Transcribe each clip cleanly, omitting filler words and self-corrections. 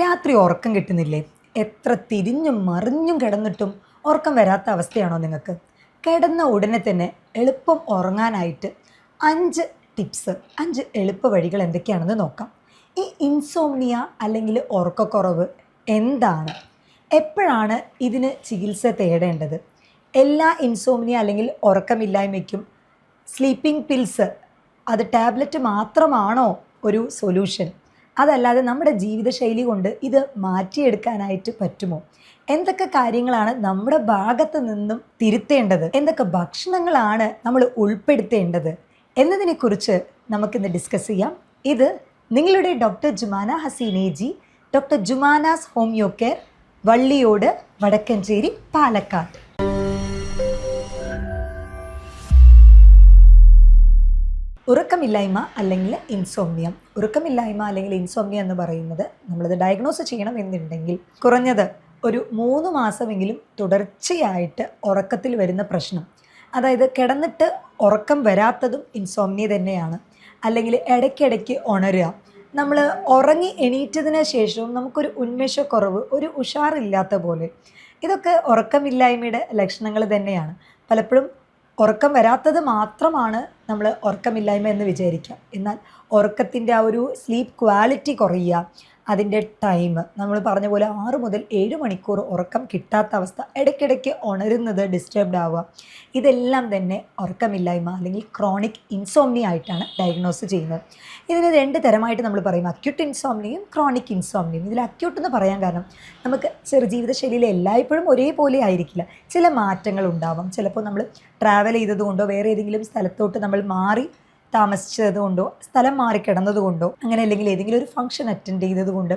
രാത്രി ഉറക്കം കിട്ടുന്നില്ലേ? എത്ര തിരിഞ്ഞും മറിഞ്ഞും കിടന്നിട്ടും ഉറക്കം വരാത്ത അവസ്ഥയാണോ നിങ്ങൾക്ക്? കിടന്ന ഉടനെ തന്നെ എളുപ്പം ഉറങ്ങാനായിട്ട് 5 ടിപ്സ്, 5 എളുപ്പ വഴികൾ എന്തൊക്കെയാണെന്ന് നോക്കാം. ഈ ഇൻസോംനിയ അല്ലെങ്കിൽ ഉറക്കക്കുറവ് എന്താണ്? എപ്പോഴാണ് ഇതിന് ചികിത്സ തേടേണ്ടത്? എല്ലാ ഇൻസോംനിയ അല്ലെങ്കിൽ ഉറക്കമില്ലായ്മയ്ക്കും സ്ലീപ്പിംഗ് പിൽസ് അത് ടാബ്ലറ്റ് മാത്രമാണോ ഒരു സൊല്യൂഷൻ? അതല്ലാതെ നമ്മുടെ ജീവിതശൈലി കൊണ്ട് ഇത് മാറ്റിയെടുക്കാനായിട്ട് പറ്റുമോ? എന്തൊക്കെ കാര്യങ്ങളാണ് നമ്മുടെ ഭാഗത്ത് നിന്നും തിരുത്തേണ്ടത്? എന്തൊക്കെ ഭക്ഷണങ്ങളാണ് നമ്മൾ ഉൾപ്പെടുത്തേണ്ടത് എന്നതിനെക്കുറിച്ച് നമുക്കിന്ന് ഡിസ്കസ് ചെയ്യാം. ഇത് നിങ്ങളുടെ ഡോക്ടർ ജുമാന ഹസീനേജി, doctor Jumana's homeo care, Valliyode, Vadakkanchery, Palakkad. ഉറക്കമില്ലായ്മ അല്ലെങ്കിൽ ഇൻസോംനിയ. ഉറക്കമില്ലായ്മ അല്ലെങ്കിൽ ഇൻസോംനിയ എന്ന് പറയുന്നത് നമ്മളത് ഡയഗ്നോസ് ചെയ്യണം എന്നുണ്ടെങ്കിൽ കുറഞ്ഞത് ഒരു 3 മാസമെങ്കിലും തുടർച്ചയായിട്ട് ഉറക്കത്തിൽ വരുന്ന പ്രശ്നം, അതായത് കിടന്നിട്ട് ഉറക്കം വരാത്തതും ഇൻസോംനിയ തന്നെയാണ്. അല്ലെങ്കിൽ ഇടയ്ക്കിടയ്ക്ക് ഉണരുക, നമ്മൾ ഉറങ്ങി എണീറ്റതിന് ശേഷവും നമുക്കൊരു ഉന്മേഷക്കുറവ്, ഒരു ഉഷാറില്ലാത്ത പോലെ, ഇതൊക്കെ ഉറക്കമില്ലായ്മയുടെ ലക്ഷണങ്ങൾ തന്നെയാണ്. പലപ്പോഴും ഉറക്കം വരാത്തത് മാത്രമാണ് നമ്മൾ ഉറക്കമില്ലായ്മ എന്ന് വിചാരിക്കുക. എന്നാൽ ഉറക്കത്തിൻ്റെ ആ ഒരു സ്ലീപ്പ് ക്വാളിറ്റി കുറയുക, അതിൻ്റെ ടൈം, നമ്മൾ പറഞ്ഞ പോലെ 6 മുതൽ 7 മണിക്കൂർ ഉറക്കം കിട്ടാത്ത അവസ്ഥ, ഇടയ്ക്കിടയ്ക്ക് ഉണരുന്നത്, ഡിസ്റ്റർബ്ഡ് ആവുക, ഇതെല്ലാം തന്നെ ഉറക്കമില്ലായ്മ അല്ലെങ്കിൽ ക്രോണിക് ഇൻസോംനിയ ആയിട്ടാണ് ഡയഗ്നോസ് ചെയ്യുന്നത്. ഇതിന് 2 തരമായിട്ട് നമ്മൾ പറയും, അക്യൂട്ട് ഇൻസോംനിയയും ക്രോണിക് ഇൻസോംനിയയും. ഇതിൽ അക്യൂട്ട് എന്ന് പറയാൻ കാരണം നമുക്ക് ജീവിതശൈലിയിൽ എല്ലായ്പ്പോഴും ഒരേപോലെ ആയിരിക്കില്ല, ചില മാറ്റങ്ങൾ ഉണ്ടാവാം. ചിലപ്പോൾ നമ്മൾ ട്രാവൽ ചെയ്തതുകൊണ്ടോ വേറെ ഏതെങ്കിലും സ്ഥലത്തോട്ട് നമ്മൾ മാറി താമസിച്ചത് കൊണ്ടോ, സ്ഥലം മാറി കിടന്നതുകൊണ്ടോ, അങ്ങനെ അല്ലെങ്കിൽ ഏതെങ്കിലും ഒരു ഫംഗ്ഷൻ അറ്റൻഡ് ചെയ്തതുകൊണ്ട്,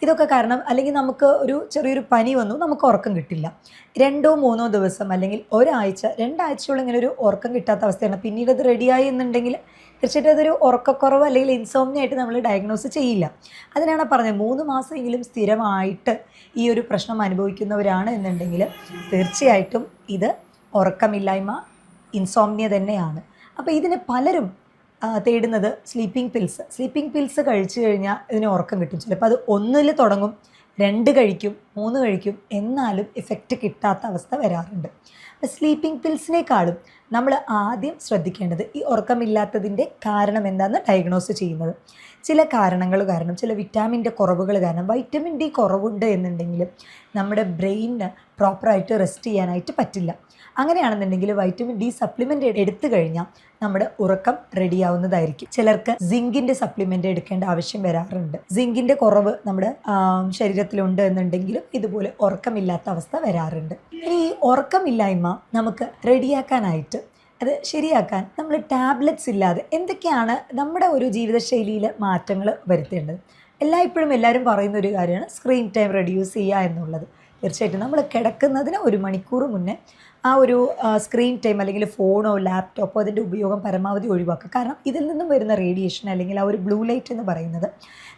ഇതൊക്കെ കാരണം, അല്ലെങ്കിൽ നമുക്ക് ഒരു ചെറിയൊരു പനി വന്നു, നമുക്ക് ഉറക്കം കിട്ടില്ല. 2-3 ദിവസം അല്ലെങ്കിൽ ഒരാഴ്ച, 2 ആഴ്ചയോളം ഇങ്ങനെ ഒരു ഉറക്കം കിട്ടാത്ത അവസ്ഥയാണ്. പിന്നീട് അത് റെഡിയായി എന്നുണ്ടെങ്കിൽ തീർച്ചയായിട്ടും അതൊരു ഉറക്കക്കുറവ് അല്ലെങ്കിൽ ഇൻസോംനിയ ആയിട്ട് നമ്മൾ ഡയഗ്നോസ് ചെയ്യില്ല. അതിനാണ് പറഞ്ഞത്, 3 മാസമെങ്കിലും സ്ഥിരമായിട്ട് ഈ ഒരു പ്രശ്നം അനുഭവിക്കുന്നവരാണ് എന്നുണ്ടെങ്കിൽ തീർച്ചയായിട്ടും ഇത് ഉറക്കമില്ലായ്മ, ഇൻസോംനിയ തന്നെയാണ്. അപ്പോൾ ഇതിന് പലരും തേടുന്നത് സ്ലീപ്പിംഗ് പിൽസ് കഴിച്ചു കഴിഞ്ഞാൽ ഇതിന് ഉറക്കം കിട്ടും. ചിലപ്പോൾ അത് 1 തുടങ്ങും, 2 കഴിക്കും, 3 കഴിക്കും, എന്നാലും എഫക്റ്റ് കിട്ടാത്ത അവസ്ഥ വരാറുണ്ട്. അപ്പോൾ സ്ലീപ്പിംഗ് പിൽസിനേക്കാളും നമ്മൾ ആദ്യം ശ്രദ്ധിക്കേണ്ടത് ഈ ഉറക്കമില്ലാത്തതിൻ്റെ കാരണം എന്താണെന്ന് ഡയഗ്നോസ് ചെയ്യുന്നത്. ചില കാരണങ്ങൾ കാരണം, ചില വിറ്റാമിൻ്റെ കുറവുകൾ കാരണം, വൈറ്റമിൻ ഡി കുറവുണ്ട് എന്നുണ്ടെങ്കിൽ നമ്മുടെ ബ്രെയിനിന് പ്രോപ്പറായിട്ട് റെസ്റ്റ് ചെയ്യാനായിട്ട് പറ്റില്ല. അങ്ങനെയാണെന്നുണ്ടെങ്കിൽ വൈറ്റമിൻ ഡി സപ്ലിമെൻ്റ് എടുത്തു കഴിഞ്ഞാൽ നമ്മുടെ ഉറക്കം റെഡിയാവുന്നതായിരിക്കും. ചിലർക്ക് സിങ്കിൻ്റെ സപ്ലിമെൻ്റ് എടുക്കേണ്ട ആവശ്യം വരാറുണ്ട്. സിങ്കിൻ്റെ കുറവ് നമ്മുടെ ശരീരത്തിലുണ്ട് എന്നുണ്ടെങ്കിലും ഇതുപോലെ ഉറക്കമില്ലാത്ത അവസ്ഥ വരാറുണ്ട്. ഇനി ഈ ഉറക്കമില്ലായ്മ നമുക്ക് റെഡിയാക്കാനായിട്ട്, അത് ശരിയാക്കാൻ നമ്മൾ ടാബ്ലറ്റ്സ് ഇല്ലാതെ എന്തൊക്കെയാണ് നമ്മുടെ ഒരു ജീവിതശൈലിയിൽ മാറ്റങ്ങൾ വരുത്തേണ്ടത്? എല്ലായ്പ്പോഴും എല്ലാവരും പറയുന്ന ഒരു കാര്യമാണ് സ്ക്രീൻ ടൈം റെഡ്യൂസ് ചെയ്യുക എന്നുള്ളത്. തീർച്ചയായിട്ടും നമ്മൾ കിടക്കുന്നതിന് 1 മണിക്കൂർ മുന്നേ ആ ഒരു സ്ക്രീൻ ടൈം അല്ലെങ്കിൽ ഫോണോ ലാപ്ടോപ്പോ അതിൻ്റെ ഉപയോഗം പരമാവധി ഒഴിവാക്കുക. കാരണം ഇതിൽ നിന്നും വരുന്ന റേഡിയേഷൻ അല്ലെങ്കിൽ ആ ഒരു ബ്ലൂ ലൈറ്റ് എന്ന് പറയുന്നത്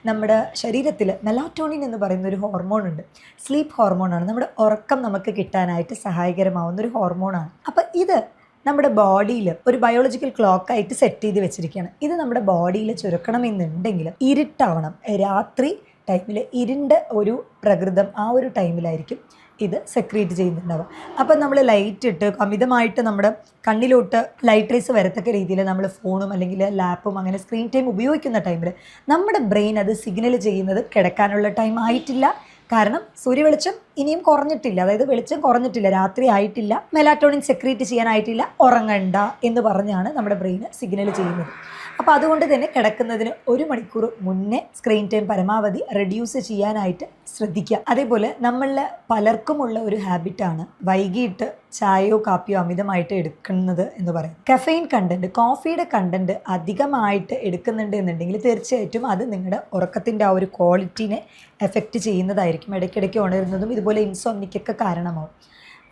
നമ്മുടെ ശരീരത്തിൽ മെലാറ്റോണിൻ എന്ന് പറയുന്ന ഒരു ഹോർമോൺ ഉണ്ട്, സ്ലീപ്പ് ഹോർമോണാണ്. നമ്മുടെ ഉറക്കം നമുക്ക് കിട്ടാനായിട്ട് സഹായകരമാവുന്ന ഒരു ഹോർമോണാണ്. അപ്പോൾ ഇത് നമ്മുടെ ബോഡിയിൽ ഒരു ബയോളജിക്കൽ ക്ലോക്കായിട്ട് സെറ്റ് ചെയ്ത് വെച്ചിരിക്കുകയാണ്. ഇത് നമ്മുടെ ബോഡിയിൽ ചുരുക്കണമെന്നുണ്ടെങ്കിൽ ഇരുട്ടാവണം. രാത്രി ടൈമിൽ ഇരുണ്ട ഒരു പ്രകൃതം, ആ ഒരു ടൈമിലായിരിക്കും ഇത് സെക്രീറ്റ് ചെയ്യുന്നുണ്ടാവുക. അപ്പം നമ്മൾ ലൈറ്റ് ഇട്ട് അമിതമായിട്ട് നമ്മുടെ കണ്ണിലോട്ട് ലൈറ്റ് റേസ് വരത്തക്ക രീതിയിൽ നമ്മൾ ഫോണും അല്ലെങ്കിൽ ലാപ്പും അങ്ങനെ സ്ക്രീൻ ടൈം ഉപയോഗിക്കുന്ന ടൈമിൽ നമ്മുടെ ബ്രെയിൻ അത് സിഗ്നൽ ചെയ്യുന്നത് കിടക്കാനുള്ള ടൈം ആയിട്ടില്ല, കാരണം സൂര്യവെളിച്ചം ഇനിയും കുറഞ്ഞിട്ടില്ല, അതായത് വെളിച്ചം കുറഞ്ഞിട്ടില്ല, രാത്രി ആയിട്ടില്ല, മെലാറ്റോണിൻ സെക്രീറ്റ് ചെയ്യാനായിട്ടില്ല, ഉറങ്ങണ്ട എന്ന് പറഞ്ഞാണ് നമ്മുടെ ബ്രെയിൻ സിഗ്നൽ ചെയ്യുന്നത്. അപ്പോൾ അതുകൊണ്ട് തന്നെ കിടക്കുന്നതിന് 1 മണിക്കൂർ മുന്നേ സ്ക്രീൻ ടൈം പരമാവധി റെഡ്യൂസ് ചെയ്യാനായിട്ട് ശ്രദ്ധിക്കുക. അതേപോലെ നമ്മളിൽ പലർക്കുമുള്ള ഒരു ഹാബിറ്റാണ് വൈകിട്ട് ചായയോ കാപ്പിയോ അമിതമായിട്ട് എടുക്കുന്നത് എന്ന് പറയും. കഫെയിൻ കണ്ടൻറ്റ്, കോഫിയുടെ കണ്ടൻറ്റ് അധികമായിട്ട് എടുക്കുന്നുണ്ട് എന്നുണ്ടെങ്കിൽ തീർച്ചയായിട്ടും അത് നിങ്ങളുടെ ഉറക്കത്തിൻ്റെ ആ ഒരു ക്വാളിറ്റീനെ എഫക്റ്റ് ചെയ്യുന്നതായിരിക്കും. ഇടയ്ക്കിടയ്ക്ക് ഉണരുന്നതും ഇതുപോലെ ഇൻസോംനിയയ്ക്കൊക്കെ കാരണമാവും.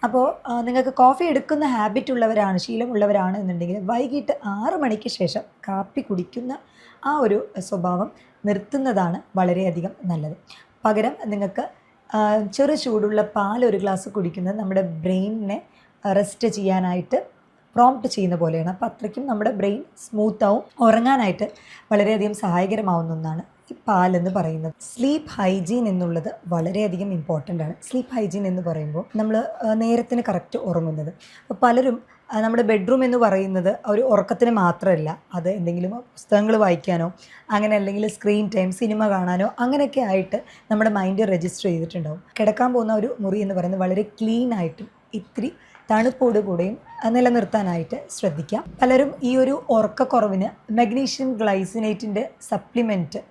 അപ്പോൾ നിങ്ങൾക്ക് കോഫി എടുക്കുന്ന ഹാബിറ്റ് ഉള്ളവരാണ്, ശീലമുള്ളവരാണ് എന്നുണ്ടെങ്കിൽ വൈകിട്ട് 6 മണിക്ക് ശേഷം കാപ്പി കുടിക്കുന്ന ആ ഒരു സ്വഭാവം നിർത്തുന്നതാണ് വളരെയധികം നല്ലത്. പകരം നിങ്ങൾക്ക് ചെറു ചൂടുള്ള പാൽ 1 ഗ്ലാസ് കുടിക്കുന്നത് നമ്മുടെ ബ്രെയിനിനെ റെസ്റ്റ് ചെയ്യാനായിട്ട് പ്രോംപ്റ്റ് ചെയ്യുന്ന പോലെയാണ്. അപ്പോൾ അത്രയ്ക്കും നമ്മുടെ ബ്രെയിൻ സ്മൂത്താവും, ഉറങ്ങാനായിട്ട് വളരെയധികം സഹായകരമാവുന്ന ഒന്നാണ് ഈ പാലെന്ന് പറയുന്നത്. സ്ലീപ്പ് ഹൈജീൻ എന്നുള്ളത് വളരെയധികം ഇമ്പോർട്ടൻ്റ് ആണ്. സ്ലീപ്പ് ഹൈജീൻ എന്ന് പറയുമ്പോൾ നമ്മൾ നേരത്തിന് കറക്റ്റ് ഉറങ്ങുന്നത്. അപ്പോൾ പലരും നമ്മുടെ ബെഡ്റൂം എന്ന് പറയുന്നത് ഒരു ഉറക്കത്തിന് മാത്രമല്ല, അത് എന്തെങ്കിലും പുസ്തകങ്ങൾ വായിക്കാനോ അങ്ങനെ അല്ലെങ്കിൽ സ്ക്രീൻ ടൈം സിനിമ കാണാനോ അങ്ങനെയൊക്കെ ആയിട്ട് നമ്മുടെ മൈൻഡ് രജിസ്റ്റർ ചെയ്തിട്ടുണ്ടാവും. കിടക്കാൻ പോകുന്ന ഒരു മുറി എന്ന് പറയുന്നത് വളരെ ക്ലീൻ ആയിട്ടും ഇത്തിരി തണുപ്പോടുകൂടെയും നിലനിർത്താനായിട്ട് ശ്രദ്ധിക്കാം. പലരും ഈ ഒരു ഉറക്കക്കുറവിന് മഗ്നീഷ്യം ഗ്ലൈസിനേറ്റിൻ്റെ സപ്ലിമെൻറ്റ്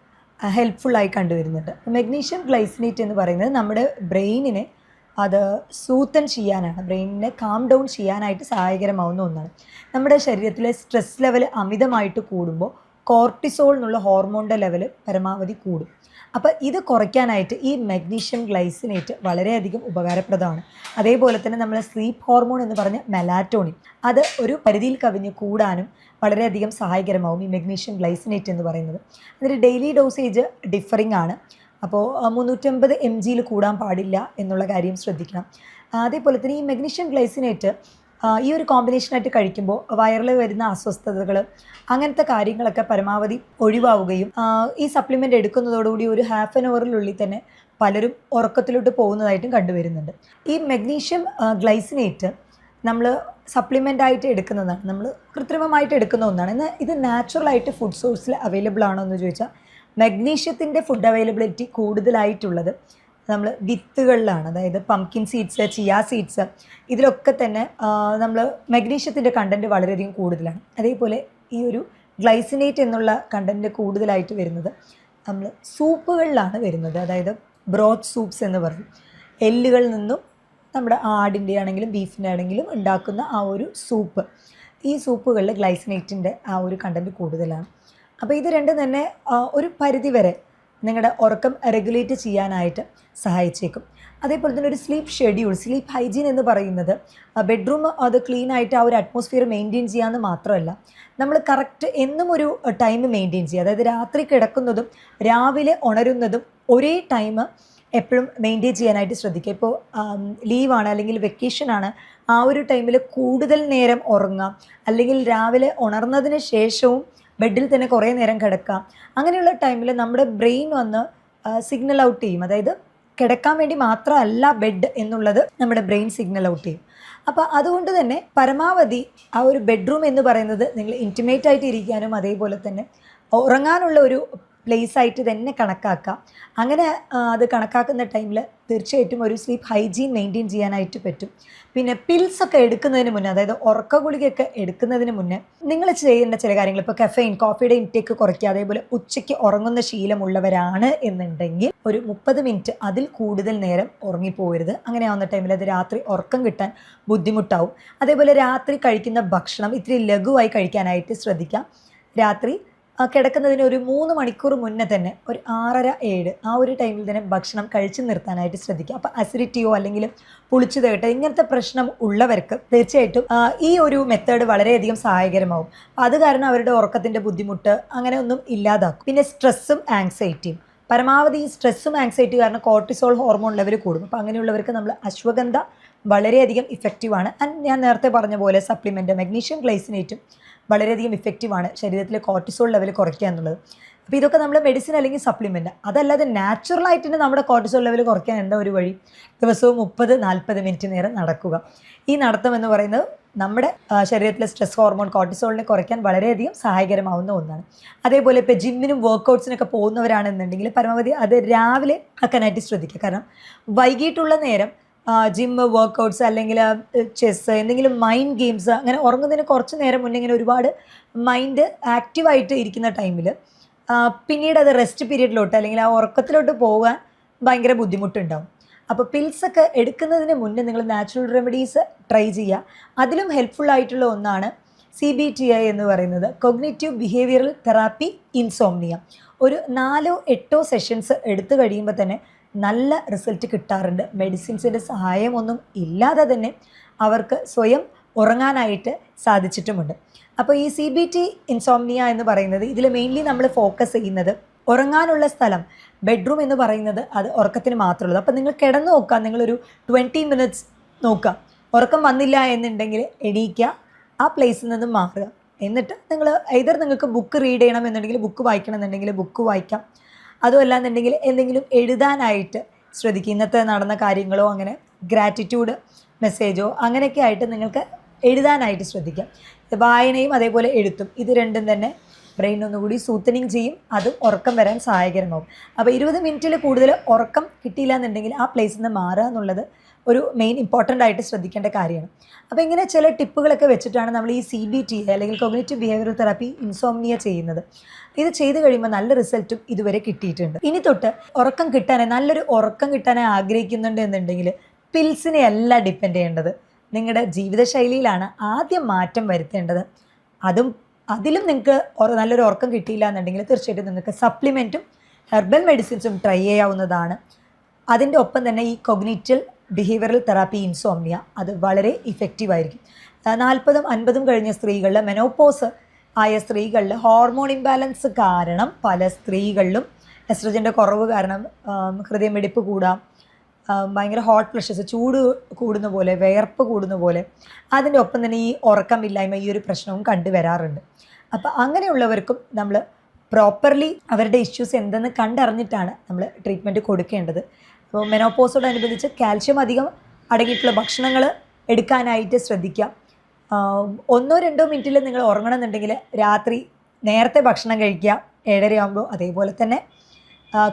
ഹെൽപ്ഫുള്ളായി കണ്ടുവരുന്നുണ്ട്. മഗ്നീഷ്യം ഗ്ലൈസിനേറ്റ് എന്ന് പറയുന്നത് നമ്മുടെ ബ്രെയിനിനെ അത് സൂത്തൻ ചെയ്യാനാണ്, ബ്രെയിനിനെ കാം ഡൗൺ ചെയ്യാനായിട്ട് സഹായകരമാവുന്ന ഒന്നാണ്. നമ്മുടെ ശരീരത്തിലെ സ്ട്രെസ് ലെവൽ അമിതമായിട്ട് കൂടുമ്പോൾ കോർട്ടിസോൾ എന്നുള്ള ഹോർമോണിൻ്റെ ലെവൽ പരമാവധി കൂടും. അപ്പോൾ ഇത് കുറയ്ക്കാനായിട്ട് ഈ മഗ്നീഷ്യം ഗ്ലൈസിനേറ്റ് വളരെയധികം ഉപകാരപ്രദമാണ്. അതേപോലെ തന്നെ നമ്മൾ സ്ലീപ്പ് ഹോർമോൺ എന്ന് പറഞ്ഞ മെലാറ്റോണിൻ, അത് ഒരു പരിധിയിൽ കവിഞ്ഞ് കൂടാനും വളരെയധികം സഹായകരമാവും ഈ മഗ്നീഷ്യം ഗ്ലൈസിനേറ്റ് എന്ന് പറയുന്നത്. അതിൻ്റെ ഡെയിലി ഡോസേജ് ഡിഫറിങ് ആണ്. അപ്പോൾ 350 mg കൂടാൻ പാടില്ല എന്നുള്ള കാര്യം ശ്രദ്ധിക്കണം. അതേപോലെ തന്നെ ഈ മഗ്നീഷ്യം ഗ്ലൈസിനേറ്റ് ഈ ഒരു കോമ്പിനേഷനായിട്ട് കഴിക്കുമ്പോൾ വയറിൽ വരുന്ന അസ്വസ്ഥതകൾ അങ്ങനത്തെ കാര്യങ്ങളൊക്കെ പരമാവധി ഒഴിവാവുകയും ഈ സപ്ലിമെൻ്റ് എടുക്കുന്നതോടുകൂടി ഒരു ഹാഫ് ആൻ അവറിനുള്ളിൽ തന്നെ പലരും ഉറക്കത്തിലോട്ട് പോകുന്നതായിട്ടും കണ്ടുവരുന്നുണ്ട്. ഈ മഗ്നീഷ്യം ഗ്ലൈസിനേറ്റ് നമ്മൾ സപ്ലിമെൻ്റായിട്ട് എടുക്കുന്നതാണ്, നമ്മൾ കൃത്രിമമായിട്ട് എടുക്കുന്ന ഒന്നാണ്. എന്നാൽ ഇത് നാച്ചുറലായിട്ട് ഫുഡ് സോഴ്സിൽ അവൈലബിൾ ആണോ എന്ന് ചോദിച്ചാൽ മഗ്നീഷ്യത്തിൻ്റെ ഫുഡ് അവൈലബിലിറ്റി കൂടുതലായിട്ടുള്ളത് നമ്മൾ വിത്തുകളിലാണ്. അതായത് പംകിൻ സീഡ്സ്, ചിയാ സീഡ്സ്, ഇതിലൊക്കെ തന്നെ നമ്മൾ മഗ്നീഷ്യത്തിൻ്റെ കണ്ടൻറ്റ് വളരെയധികം കൂടുതലാണ്. അതേപോലെ ഈ ഒരു ഗ്ലൈസിനേറ്റ് എന്നുള്ള കണ്ടൻറ്റ് കൂടുതലായിട്ട് വരുന്നത് നമ്മൾ സൂപ്പുകളിലാണ് വരുന്നത്. അതായത് ബ്രോത്ത് സൂപ്സ് എന്ന് പറയും. എല്ലുകളിൽ നിന്നും നമ്മുടെ ആടിൻ്റെ ആണെങ്കിലും ബീഫിൻ്റെ ആണെങ്കിലും ഉണ്ടാക്കുന്ന ആ ഒരു സൂപ്പ്, ഈ സൂപ്പുകളിൽ ഗ്ലൈസിനേറ്റിൻ്റെ ആ ഒരു കണ്ടൻറ്റ് കൂടുതലാണ്. അപ്പോൾ ഇത് രണ്ടും തന്നെ ഒരു പരിധിവരെ നിങ്ങളുടെ ഉറക്കം റെഗുലേറ്റ് ചെയ്യാനായിട്ട് സഹായിച്ചേക്കും. അതേപോലെ തന്നെ ഒരു സ്ലീപ്പ് ഷെഡ്യൂൾ, സ്ലീപ്പ് ഹൈജീൻ എന്ന് പറയുന്നത് ബെഡ്റൂം അത് ക്ലീൻ ആയിട്ട് ആ ഒരു അറ്റ്മോസ്ഫിയർ മെയിൻറ്റെയിൻ ചെയ്യാമെന്ന് മാത്രമല്ല, നമ്മൾ കറക്റ്റ് എന്നും ഒരു ടൈം മെയിൻറ്റെയിൻ ചെയ്യുക. അതായത് രാത്രി കിടക്കുന്നതും രാവിലെ ഉണരുന്നതും ഒരേ ടൈം എപ്പോഴും മെയിൻറ്റെയിൻ ചെയ്യാനായിട്ട് ശ്രദ്ധിക്കുക. ഇപ്പോൾ ലീവാണ് അല്ലെങ്കിൽ വെക്കേഷനാണ്, ആ ഒരു ടൈമിൽ കൂടുതൽ നേരം ഉറങ്ങാം, അല്ലെങ്കിൽ രാവിലെ ഉണർന്നതിന് ശേഷവും ബെഡിൽ തന്നെ കുറേ നേരം കിടക്കാം. അങ്ങനെയുള്ള ടൈമിൽ നമ്മുടെ ബ്രെയിൻ വന്ന് സിഗ്നൽ ഔട്ട് ചെയ്യും. അതായത് കിടക്കാൻ വേണ്ടി മാത്രമല്ല ബെഡ് എന്നുള്ളത് നമ്മുടെ ബ്രെയിൻ സിഗ്നൽ ഔട്ട് ചെയ്യും. അപ്പോൾ അതുകൊണ്ട് തന്നെ പരമാവധി ആ ഒരു ബെഡ്റൂം എന്ന് പറയുന്നത് നിങ്ങൾ ഇൻറ്റിമേറ്റ് ആയിട്ട് ഇരിക്കാനും അതേപോലെ തന്നെ ഉറങ്ങാനുള്ള ഒരു പ്ലേസ് ആയിട്ട് തന്നെ കണക്കാക്കാം. അങ്ങനെ അത് കണക്കാക്കുന്ന ടൈമിൽ തീർച്ചയായിട്ടും ഒരു സ്ലീപ്പ് ഹൈജീൻ മെയിൻറ്റെയിൻ ചെയ്യാനായിട്ട് പറ്റും. പിന്നെ പിൽസൊക്കെ എടുക്കുന്നതിന് മുന്നേ, അതായത് ഉറക്ക ഗുളികയൊക്കെ എടുക്കുന്നതിന് മുന്നേ നിങ്ങൾ ചെയ്യേണ്ട ചില കാര്യങ്ങൾ, ഇപ്പോൾ കഫെയിൻ, കോഫിയുടെ ഇൻടേക്ക് കുറയ്ക്കുക. അതേപോലെ ഉച്ചയ്ക്ക് ഉറങ്ങുന്ന ശീലമുള്ളവരാണ് എന്നുണ്ടെങ്കിൽ ഒരു 30 മിനിറ്റ് അതിൽ കൂടുതൽ നേരം ഉറങ്ങിപ്പോകരുത്. അങ്ങനെ ആവുന്ന ടൈമിൽ അത് രാത്രി ഉറക്കം കിട്ടാൻ ബുദ്ധിമുട്ടാവും. അതേപോലെ രാത്രി കഴിക്കുന്ന ഭക്ഷണം ഇത്തിരി ലഘുവായി കഴിക്കാനായിട്ട് ശ്രദ്ധിക്കാം. രാത്രി കിടക്കുന്നതിന് ഒരു 3 മണിക്കൂർ മുന്നേ തന്നെ ഒരു 6:30-7 ആ ഒരു ടൈമിൽ തന്നെ ഭക്ഷണം കഴിച്ചു നിർത്താനായിട്ട് ശ്രദ്ധിക്കുക. അപ്പോൾ അസിഡിറ്റിയോ അല്ലെങ്കിൽ പുളിച്ചു തേട്ടോ ഇങ്ങനത്തെ പ്രശ്നം ഉള്ളവർക്ക് തീർച്ചയായിട്ടും ഈ ഒരു മെത്തേഡ് വളരെയധികം സഹായകരമാവും. അത് കാരണം അവരുടെ ഉറക്കത്തിൻ്റെ ബുദ്ധിമുട്ട് അങ്ങനെ ഒന്നും ഇല്ലാതാക്കും. പിന്നെ സ്ട്രെസ്സും ആങ്സൈറ്റിയും, പരമാവധി ഈ സ്ട്രെസ്സും ആങ്സൈറ്റി കാരണം കോർട്ടിസോൾ ഹോർമോൺ ലെവൽ കൂടും. അപ്പോൾ അങ്ങനെയുള്ളവർക്ക് നമ്മൾ അശ്വഗന്ധ വളരെയധികം ഇഫക്റ്റീവാണ്. ആൻഡ് ഞാൻ നേരത്തെ പറഞ്ഞ പോലെ സപ്ലിമെൻറ്റ് മഗ്നീഷ്യം ഗ്ലൈസിനേറ്റും വളരെയധികം ഇഫക്റ്റീവാണ് ശരീരത്തിലെ കോർട്ടിസോൾ ലെവൽ കുറയ്ക്കുക എന്നുള്ളത്. അപ്പോൾ ഇതൊക്കെ നമ്മൾ മെഡിസിൻ അല്ലെങ്കിൽ സപ്ലിമെൻറ്റ്, അതല്ലാതെ നാച്ചുറലായിട്ട് തന്നെ നമ്മുടെ കോർട്ടിസോൾ ലെവൽ കുറയ്ക്കാൻ എന്താ ഒരു വഴി? ദിവസവും 30-40 മിനിറ്റ് നേരം നടക്കുക. ഈ നടത്തം എന്ന് പറയുന്നത് നമ്മുടെ ശരീരത്തിലെ സ്ട്രെസ് ഹോർമോൺ കോർട്ടിസോളിനെ കുറയ്ക്കാൻ വളരെയധികം സഹായകരമാവുന്ന ഒന്നാണ്. അതേപോലെ ഇപ്പോൾ ജിമ്മിനും വർക്കൗട്ട്സിനൊക്കെ പോകുന്നവരാണെന്നുണ്ടെങ്കിൽ പരമാവധി അത് രാവിലെ ആക്കാനായിട്ട് ശ്രദ്ധിക്കുക. കാരണം വൈകിട്ടുള്ള നേരം ജിമ്മ്, വർക്കൗട്ട്സ് അല്ലെങ്കിൽ ചെസ്സ്, എന്തെങ്കിലും മൈൻഡ് ഗെയിംസ്, അങ്ങനെ ഉറങ്ങുന്നതിന് കുറച്ച് നേരം മുന്നേ ഇങ്ങനെ ഒരുപാട് മൈൻഡ് ആക്റ്റീവായിട്ട് ഇരിക്കുന്ന ടൈമിൽ പിന്നീട് അത് റെസ്റ്റ് പീരീഡിലോട്ട് അല്ലെങ്കിൽ ആ ഉറക്കത്തിലോട്ട് പോകാൻ ഭയങ്കര ബുദ്ധിമുട്ടുണ്ടാവും. അപ്പോൾ പിൽസൊക്കെ എടുക്കുന്നതിന് മുന്നേ നിങ്ങൾ നാച്ചുറൽ റെമഡീസ് ട്രൈ ചെയ്യുക. അതിലും ഹെൽപ്ഫുള്ളായിട്ടുള്ള ഒന്നാണ് CBTI എന്ന് പറയുന്നത്, കൊഗ്നിറ്റീവ് ബിഹേവിയറൽ തെറാപ്പി ഇൻസോംനിയ. ഒരു 4-8 സെഷൻസ് എടുത്തു കഴിയുമ്പോൾ തന്നെ നല്ല റിസൾട്ട് കിട്ടാറുണ്ട്. മെഡിസിൻസിൻ്റെ സഹായമൊന്നും ഇല്ലാതെ തന്നെ അവർക്ക് സ്വയം ഉറങ്ങാനായിട്ട് സാധിച്ചിട്ടുമുണ്ട്. അപ്പോൾ ഈ CBT ഇൻസോംനിയ എന്ന് പറയുന്നത് ഇതിൽ മെയിൻലി നമ്മൾ ഫോക്കസ് ചെയ്യുന്നത് ഉറങ്ങാനുള്ള സ്ഥലം, ബെഡ്റൂം എന്ന് പറയുന്നത് അത് ഉറക്കത്തിന് മാത്രമുള്ളത്. അപ്പോൾ നിങ്ങൾ കിടന്നു നോക്കുക, നിങ്ങളൊരു 20 മിനിറ്റ്സ് നോക്കുക, ഉറക്കം വന്നില്ല എന്നുണ്ടെങ്കിൽ എണീക്കുക, ആ പ്ലേസിൽ നിന്ന് മാറുക. എന്നിട്ട് നിങ്ങൾ എയ്തർ നിങ്ങൾക്ക് ബുക്ക് റീഡ് ചെയ്യണം എന്നുണ്ടെങ്കിൽ ബുക്ക് വായിക്കണം എന്നുണ്ടെങ്കിൽ ബുക്ക് വായിക്കാം, അതും അല്ലാന്നുണ്ടെങ്കിൽ എന്തെങ്കിലും എഴുതാനായിട്ട് ശ്രദ്ധിക്കുക. ഇന്നത്തെ നടന്ന കാര്യങ്ങളോ അങ്ങനെ ഗ്രാറ്റിറ്റ്യൂഡ് മെസ്സേജോ അങ്ങനെയൊക്കെ ആയിട്ട് നിങ്ങൾക്ക് എഴുതാനായിട്ട് ശ്രദ്ധിക്കാം. വായനയും അതേപോലെ എഴുത്തും ഇത് രണ്ടും തന്നെ ബ്രെയിൻ ഒന്നുകൂടി സൂത്തനിങ് ചെയ്യും, അതും ഉറക്കം വരാൻ സഹായകരമാകും. അപ്പോൾ 20 മിനിറ്റിൽ കൂടുതൽ ഉറക്കം കിട്ടിയില്ല എന്നുണ്ടെങ്കിൽ ആ പ്ലേസിൽ നിന്ന് മാറുക എന്നുള്ളത് ഒരു മെയിൻ ഇമ്പോർട്ടൻ്റ് ആയിട്ട് ശ്രദ്ധിക്കേണ്ട കാര്യമാണ്. അപ്പോൾ ഇങ്ങനെ ചില ടിപ്പുകളൊക്കെ വെച്ചിട്ടാണ് നമ്മൾ ഈ CBT അല്ലെങ്കിൽ കോഗ്നിറ്റീവ് ബിഹേവിയറൽ തെറാപ്പി ഇൻസോംനിയ ചെയ്യുന്നത്. ഇത് ചെയ്ത് കഴിയുമ്പോൾ നല്ല റിസൾട്ടും ഇതുവരെ കിട്ടിയിട്ടുണ്ട്. ഇനി തൊട്ട് ഉറക്കം കിട്ടാനായി നല്ലൊരു ഉറക്കം കിട്ടാനായി ആഗ്രഹിക്കുന്നുണ്ട് എന്നുണ്ടെങ്കിൽ പിൽസിനെ അല്ല ഡിപ്പെൻഡ് ചെയ്യേണ്ടത്, നിങ്ങളുടെ ജീവിതശൈലിയിലാണ് ആദ്യം മാറ്റം വരുത്തേണ്ടത്. അതിലും നിങ്ങൾക്ക് നല്ലൊരു ഉറക്കം കിട്ടിയില്ല എന്നുണ്ടെങ്കിൽ തീർച്ചയായിട്ടും നിങ്ങൾക്ക് സപ്ലിമെൻറ്റും ഹെർബൽ മെഡിസിൻസും ട്രൈ ചെയ്യാവുന്നതാണ്. അതിൻ്റെ ഒപ്പം തന്നെ ഈ കോഗ്നിറ്റീവ് ബിഹേവിയറൽ തെറാപ്പി ഇൻസോംനിയ അത് വളരെ ഇഫക്റ്റീവായിരിക്കും. 40-50 കഴിഞ്ഞ സ്ത്രീകളിൽ, മെനോപോസ് ആയ സ്ത്രീകളിൽ ഹോർമോൺ ഇംബാലൻസ് കാരണം പല സ്ത്രീകളിലും എസ്ട്രജൻ്റെ കുറവ് കാരണം ഹൃദയമിടിപ്പ് കൂടാം, ഭയങ്കര ഹോട്ട് ഫ്ലഷസ്, ചൂട് കൂടുന്ന പോലെ, വിയർപ്പ് കൂടുന്ന പോലെ, അതിൻ്റെ ഒപ്പം തന്നെ ഈ ഉറക്കമില്ലായ്മ ഈ ഒരു പ്രശ്നവും കണ്ടുവരാറുണ്ട്. അപ്പോൾ അങ്ങനെയുള്ളവർക്കും നമ്മൾ പ്രോപ്പർലി അവരുടെ ഇഷ്യൂസ് എന്തെന്ന് കണ്ടറിഞ്ഞിട്ടാണ് നമ്മൾ ട്രീറ്റ്മെൻറ്റ് കൊടുക്കേണ്ടത്. അപ്പോൾ മെനോപോസോടനുബന്ധിച്ച് കാൽഷ്യം അധികം അടങ്ങിയിട്ടുള്ള ഭക്ഷണങ്ങൾ എടുക്കാനായിട്ട് ശ്രദ്ധിക്കാം. 1-2 മിനിറ്റിൽ നിങ്ങൾ ഉറങ്ങണമെന്നുണ്ടെങ്കിൽ രാത്രി നേരത്തെ ഭക്ഷണം കഴിക്കുക 7:30 ആകുമ്പോൾ. അതേപോലെ തന്നെ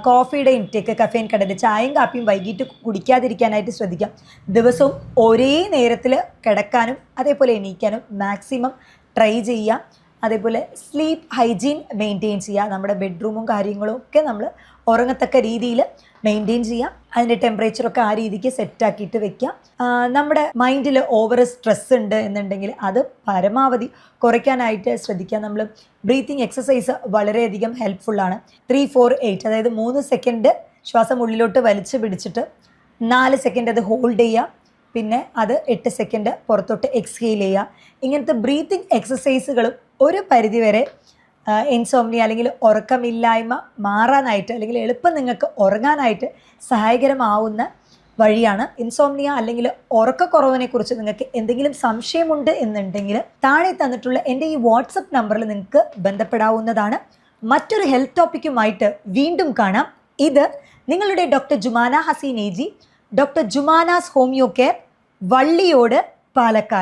കോഫിയുടെ ഇൻടേക്ക്, കഫെയിൻ കണ്ടന്റ്, ചായയും കാപ്പിയും വൈകിട്ട് കുടിക്കാതിരിക്കാനായിട്ട് ശ്രദ്ധിക്കാം. ദിവസവും ഒരേ നേരത്തിൽ കിടക്കാനും അതേപോലെ എണീക്കാനും മാക്സിമം ട്രൈ ചെയ്യുക. അതേപോലെ സ്ലീപ്പ് ഹൈജീൻ മെയിൻറ്റെയിൻ ചെയ്യുക. നമ്മുടെ ബെഡ്റൂമും കാര്യങ്ങളും ഒക്കെ നമ്മൾ ഉറങ്ങത്തക്ക രീതിയിൽ മെയിൻറ്റെയിൻ ചെയ്യുക. അതിൻ്റെ ടെമ്പറേച്ചറൊക്കെ ആ രീതിക്ക് സെറ്റാക്കിയിട്ട് വെക്കുക. നമ്മുടെ മൈൻഡിൽ ഓവർ സ്ട്രെസ് ഉണ്ട് എന്നുണ്ടെങ്കിൽ അത് പരമാവധി കുറയ്ക്കാനായിട്ട് ശ്രദ്ധിക്കുക. നമ്മൾ ബ്രീത്തിങ് എക്സസൈസ് വളരെയധികം ഹെൽപ്ഫുള്ളാണ്. 3-4-8, അതായത് 3 സെക്കൻഡ് ശ്വാസം ഉള്ളിലോട്ട് വലിച്ചു പിടിച്ചിട്ട് 4 സെക്കൻഡ് അത് ഹോൾഡ് ചെയ്യുക, പിന്നെ അത് 8 സെക്കൻഡ് പുറത്തോട്ട് എക്സ്ഹെയിൽ ചെയ്യുക. ഇങ്ങനത്തെ ബ്രീത്തിങ് എക്സസൈസുകളും ഒരു പരിധിവരെ ഇൻസോംനിയ അല്ലെങ്കിൽ ഉറക്കമില്ലായ്മ മാറാനായിട്ട് അല്ലെങ്കിൽ എളുപ്പം നിങ്ങൾക്ക് ഉറങ്ങാനായിട്ട് സഹായകരമാവുന്ന വഴിയാണ്. ഇൻസോംനിയ അല്ലെങ്കിൽ ഉറക്കക്കുറവിനെക്കുറിച്ച് നിങ്ങൾക്ക് എന്തെങ്കിലും സംശയമുണ്ട് എന്നുണ്ടെങ്കിൽ താഴെ തന്നിട്ടുള്ള എൻ്റെ ഈ വാട്സപ്പ് നമ്പറിൽ നിങ്ങൾക്ക് ബന്ധപ്പെടാവുന്നതാണ്. മറ്റൊരു ഹെൽത്ത് ടോപ്പിക്കുമായിട്ട് വീണ്ടും കാണാം. ഇത് നിങ്ങളുടെ doctor Jumana Haseen AG, doctor Jumana's homeo care, Valliyode, Palakkad.